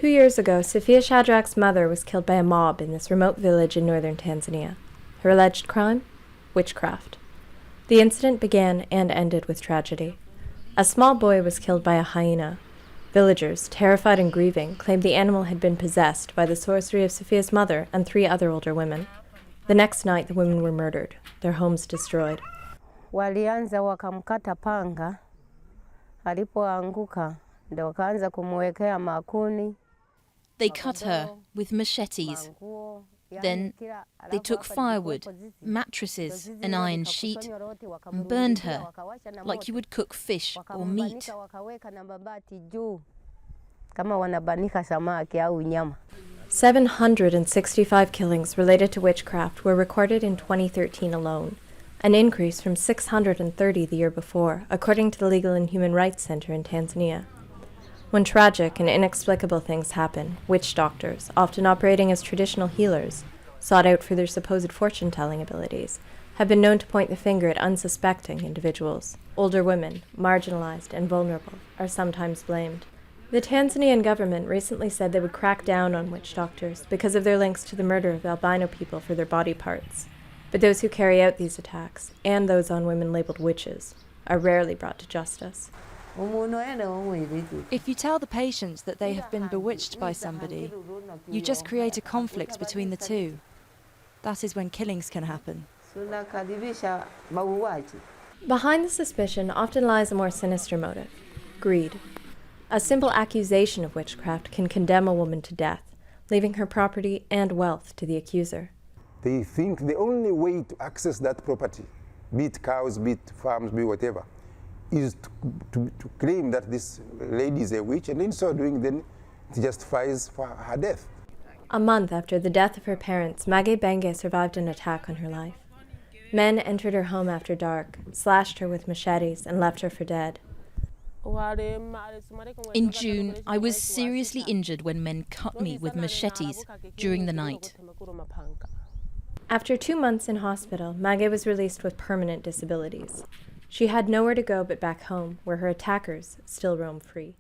2 years ago, Sufia Shadrack's mother was killed by a mob in this remote village in northern Tanzania. Her alleged crime? Witchcraft. The incident began and ended with tragedy. A small boy was killed by a hyena. Villagers, terrified and grieving, claimed the animal had been possessed by the sorcery of Sufia's mother and 3 other older women. The next night, the women were murdered, their homes destroyed. Walianza wakamkata panga, alipoanguka ndio wakaanza kumwekea makuni. They cut her with machetes. Then they took firewood, mattresses, an iron sheet, and burned her like you would cook fish or meat. 765 killings related to witchcraft were recorded in 2013 alone, an increase from 630 the year before, according to the Legal and Human Rights Center in Tanzania. When tragic and inexplicable things happen, witch doctors, often operating as traditional healers, sought out for their supposed fortune-telling abilities, have been known to point the finger at unsuspecting individuals. Older women, marginalised and vulnerable, are sometimes blamed. The Tanzanian government recently said they would crack down on witch doctors because of their links to the murder of albino people for their body parts. But those who carry out these attacks, and those on women labelled witches, are rarely brought to justice. If you tell the patients that they have been bewitched by somebody, you just create a conflict between the two. That is when killings can happen. Behind the suspicion often lies a more sinister motive: greed. A simple accusation of witchcraft can condemn a woman to death, leaving her property and wealth to the accuser. They think the only way to access that property, be it cows, be it farms, be it whatever, is to claim that this lady is a witch, and in so doing, then it justifies for her death. A month after the death of her parents, Mage Benge survived an attack on her life. Men entered her home after dark, slashed her with machetes, and left her for dead. In June, I was seriously injured when men cut me with machetes during the night. After 2 months in hospital, Mage was released with permanent disabilities. She had nowhere to go but back home, where her attackers still roam free.